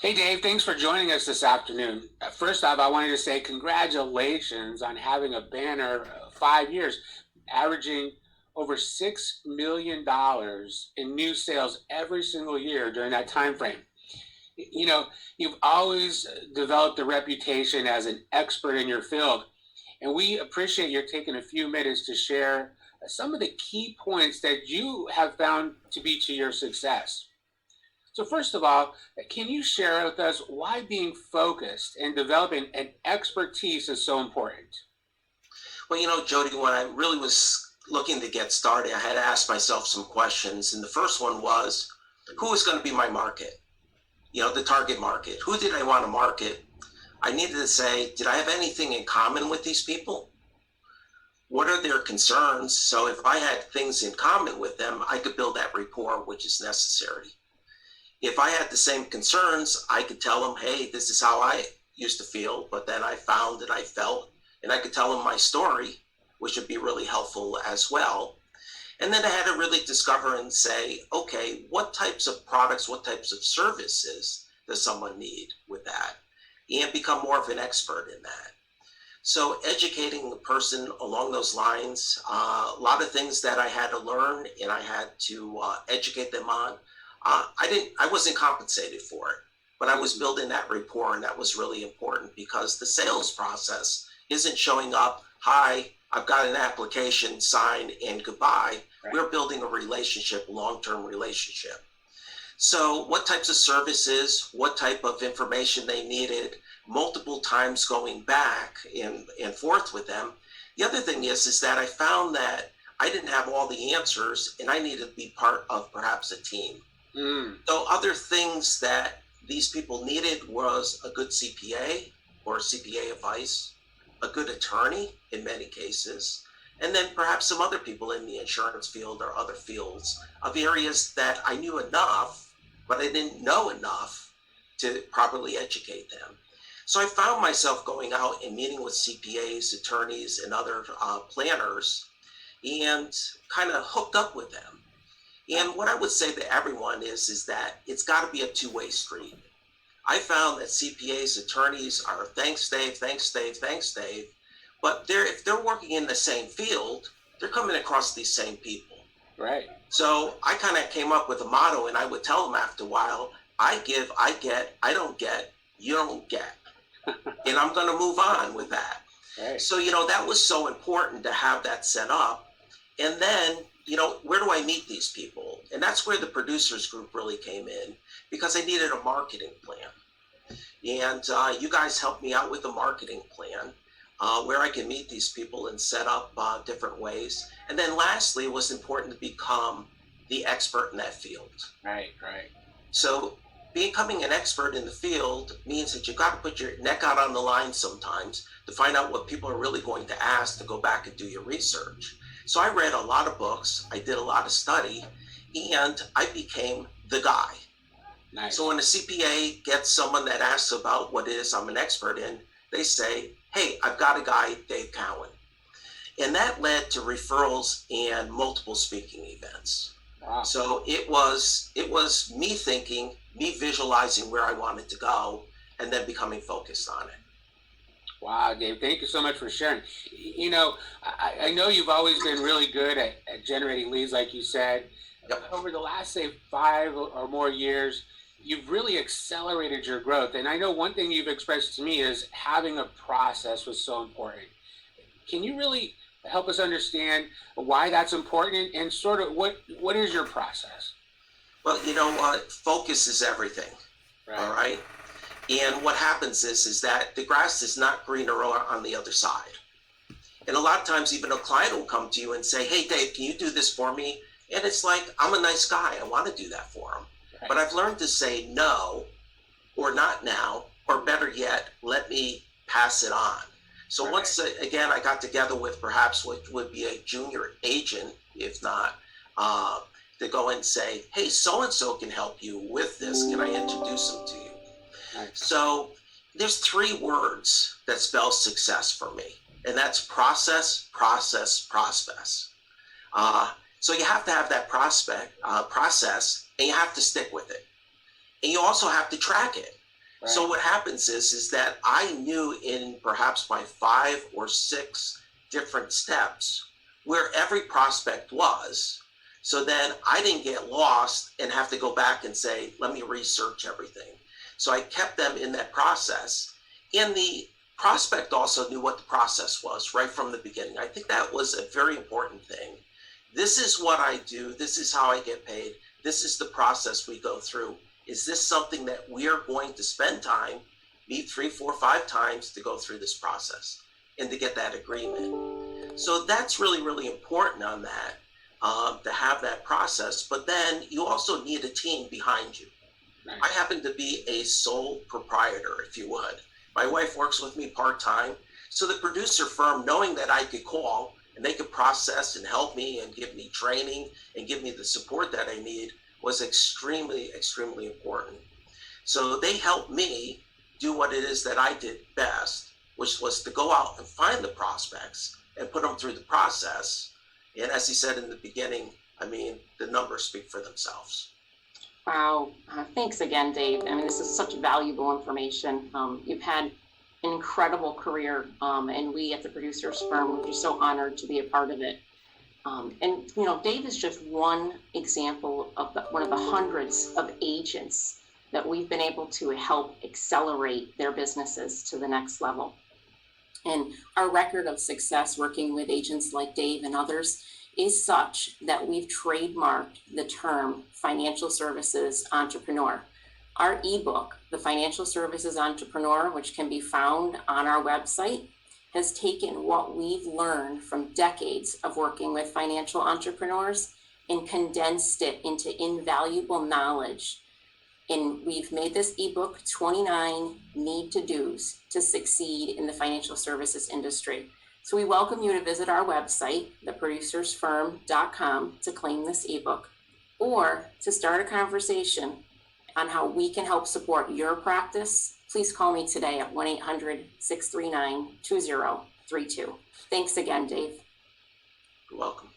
Hey Dave, thanks for joining us this afternoon. First off, I wanted to say congratulations on having a banner 5 years, averaging over $6 million in new sales every single year during that time frame. You know, you've always developed a reputation as an expert in your field, and we appreciate your taking a few minutes to share some of the key points that you have found to be to your success. So first of all, can you share with us why being focused and developing an expertise is so important? Well, Jody, when I really was looking to get started, I had to ask myself some questions. And the first one was, who is going to be my market? The target market. Who did I want to market? I needed to say, did I have anything in common with these people? What are their concerns? So if I had things in common with them, I could build that rapport, which is necessary. If I had the same concerns, I could tell them, hey, this is how I used to feel, but then I found that I felt, and I could tell them my story, which would be really helpful as well. And then I had to really discover and say, okay, what types of products, what types of services does someone need with that? And become more of an expert in that. So educating the person along those lines, a lot of things that I had to learn and I had to educate them on. I wasn't compensated for it, but I was building that rapport, and that was really important because the sales process isn't showing up, hi, I've got an application, sign, and goodbye. Right. We're building a relationship, long-term relationship. So what types of services, what type of information they needed, multiple times going back and forth with them. The other thing is that I found that I didn't have all the answers, and I needed to be part of perhaps a team. So other things that these people needed was a good CPA or CPA advice, a good attorney in many cases, and then perhaps some other people in the insurance field or other fields of areas that I knew enough, but I didn't know enough to properly educate them. So I found myself going out and meeting with CPAs, attorneys, and other planners and kind of hooked up with them. And what I would say to everyone is that it's got to be a two-way street. I found that CPAs, attorneys are thanks Dave, thanks Dave, thanks Dave, but if they're working in the same field, they're coming across these same people. Right. So I kind of came up with a motto, and I would tell them after a while, I give, I get, I don't get, you don't get. And I'm going to move on with that. Right. So, that was so important to have that set up. And then, where do I meet these people? And that's where the producers group really came in, because I needed a marketing plan. And you guys helped me out with a marketing plan where I can meet these people and set up different ways. And then lastly, it was important to become the expert in that field. Right, right. So becoming an expert in the field means that you've got to put your neck out on the line sometimes to find out what people are really going to ask, to go back and do your research. So I read a lot of books, I did a lot of study, and I became the guy. Nice. So when a CPA gets someone that asks about what it is I'm an expert in, they say, hey, I've got a guy, Dave Cowan. And that led to referrals and multiple speaking events. Wow. So it was me thinking, me visualizing where I wanted to go, and then becoming focused on it. Wow, Dave, thank you so much for sharing. I know you've always been really good at generating leads, like you said. Yep. Over the last, say, 5 or more years, you've really accelerated your growth. And I know one thing you've expressed to me is having a process was so important. Can you really help us understand why that's important and sort of what is your process? Well, focus is everything. Right. All right. And what happens is that the grass is not greener on the other side. And a lot of times even a client will come to you and say, hey, Dave, can you do this for me? And it's like, I'm a nice guy. I want to do that for him. Right. But I've learned to say no, or not now, or better yet, let me pass it on. So Right. Once, again, I got together with perhaps what would be a junior agent, if not, to go and say, hey, so-and-so can help you with this. Can I introduce them to you? Nice. So there's 3 words that spell success for me, and that's process, process, process. So you have to have that process, and you have to stick with it. And you also have to track it. So what happens is that I knew in perhaps my 5 or 6 different steps where every prospect was. So then I didn't get lost and have to go back and say, let me research everything. So I kept them in that process. And the prospect also knew what the process was right from the beginning. I think that was a very important thing. This is what I do. This is how I get paid. This is the process we go through. Is this something that we are going to spend time, meet 3, 4, 5 times to go through this process and to get that agreement? So that's really, really important on that, to have that process. But then you also need a team behind you. Right. I happen to be a sole proprietor, if you would. My wife works with me part-time. So the producer firm, knowing that I could call and they could process and help me and give me training and give me the support that I need, was extremely, extremely important. So they helped me do what it is that I did best, which was to go out and find the prospects and put them through the process. And as he said in the beginning, I mean, the numbers speak for themselves. Wow. Thanks again, Dave. I mean, this is such valuable information. You've had an incredible career, and we at the Producers Firm, we're just so honored to be a part of it. And, you know, Dave is just one example of one of the hundreds of agents that we've been able to help accelerate their businesses to the next level. And our record of success working with agents like Dave and others is such that we've trademarked the term financial services entrepreneur. Our ebook, The Financial Services Entrepreneur, which can be found on our website, has taken what we've learned from decades of working with financial entrepreneurs and condensed it into invaluable knowledge. And we've made this ebook 29 need to do's to succeed in the financial services industry. So we welcome you to visit our website, theproducersfirm.com, to claim this ebook, or to start a conversation on how we can help support your practice. Please call me today at 1-800-639-2032. Thanks again, Dave. You're welcome.